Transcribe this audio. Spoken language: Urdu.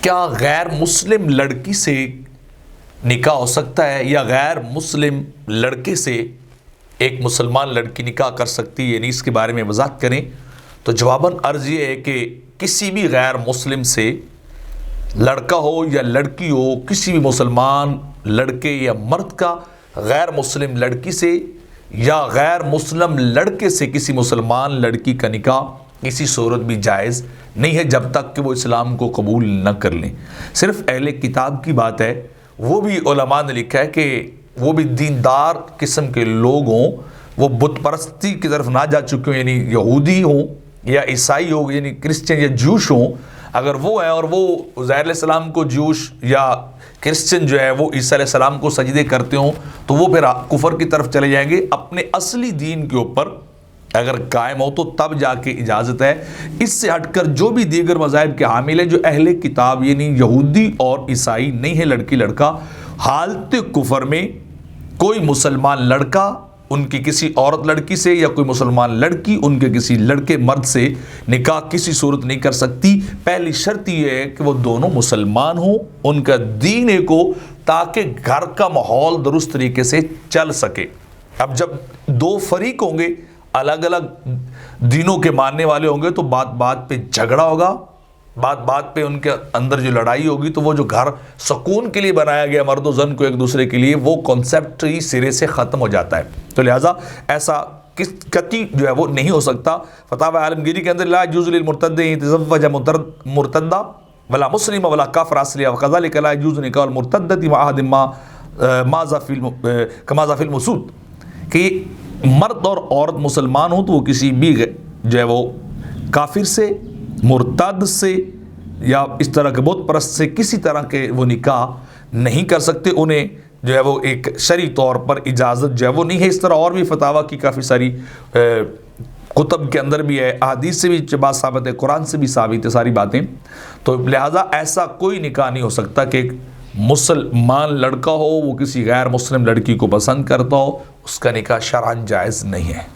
کیا غیر مسلم لڑکی سے نکاح ہو سکتا ہے یا غیر مسلم لڑکے سے ایک مسلمان لڑکی نکاح کر سکتی ہے، یعنی اس کے بارے میں وضاحت کریں؟ تو جواباً عرض یہ ہے کہ کسی بھی غیر مسلم سے لڑکا ہو یا لڑکی ہو، کسی بھی مسلمان لڑکے یا مرد کا غیر مسلم لڑکی سے یا غیر مسلم لڑکے سے کسی مسلمان لڑکی کا نکاح کسی صورت بھی جائز نہیں ہے جب تک کہ وہ اسلام کو قبول نہ کر لیں۔ صرف اہل کتاب کی بات ہے، وہ بھی علماء نے لکھا ہے کہ وہ بھی دیندار قسم کے لوگ ہوں، وہ بت پرستی کی طرف نہ جا چکے ہوں، یعنی یہودی ہوں یا عیسائی ہوں، یعنی کرسچن یا جوش ہوں، اگر وہ ہیں اور وہ عزیر علیہ السلام کو جوش یا کرسچن جو ہے وہ عیسیٰ علیہ السلام کو سجدے کرتے ہوں، تو وہ پھر کفر کی طرف چلے جائیں گے۔ اپنے اصلی دین کے اوپر اگر قائم ہو تو تب جا کے اجازت ہے۔ اس سے ہٹ کر جو بھی دیگر مذاہب کے حامل ہیں، جو اہل کتاب یعنی یہودی اور عیسائی نہیں ہے لڑکی لڑکا، حالت کفر میں کوئی مسلمان لڑکا ان کی کسی عورت لڑکی سے یا کوئی مسلمان لڑکی ان کے کسی لڑکے مرد سے نکاح کسی صورت نہیں کر سکتی۔ پہلی شرط یہ ہے کہ وہ دونوں مسلمان ہوں، ان کا دین ایک ہو، تاکہ گھر کا ماحول درست طریقے سے چل سکے۔ اب جب دو فریق ہوں گے، الگ الگ دینوں کے ماننے والے ہوں گے، تو بات بات پہ جھگڑا ہوگا، بات بات پہ ان کے اندر جو لڑائی ہوگی، تو وہ جو گھر سکون کے لیے بنایا گیا مرد و زن کو ایک دوسرے کے لیے، وہ کانسیپٹ ہی سرے سے ختم ہو جاتا ہے۔ تو لہٰذا ایسا قطعی جو ہے وہ نہیں ہو سکتا۔ فتاوی عالمگیری کے اندر لا يجوز للمرتد ان يتزوج مرتدہ ولا مسلم ولا کافر اصلیہ وكذلك لا يجوز نکاح المرتدة مع احد ماذا في المسود، کہ مرد اور عورت مسلمان ہوں تو وہ کسی بھی جو ہے وہ کافر سے، مرتد سے یا اس طرح کے بت پرست سے کسی طرح کے وہ نکاح نہیں کر سکتے، انہیں جو ہے وہ ایک شرعی طور پر اجازت جو ہے وہ نہیں ہے۔ اس طرح اور بھی فتاویٰ کی کافی ساری کتب کے اندر بھی ہے، احادیث سے بھی بات ثابت ہے، قرآن سے بھی ثابت ہے ساری باتیں۔ تو لہٰذا ایسا کوئی نکاح نہیں ہو سکتا کہ ایک مسلمان لڑکا ہو وہ کسی غیر مسلم لڑکی کو پسند کرتا ہو، اس کا نکاح شرعاً جائز نہیں ہے۔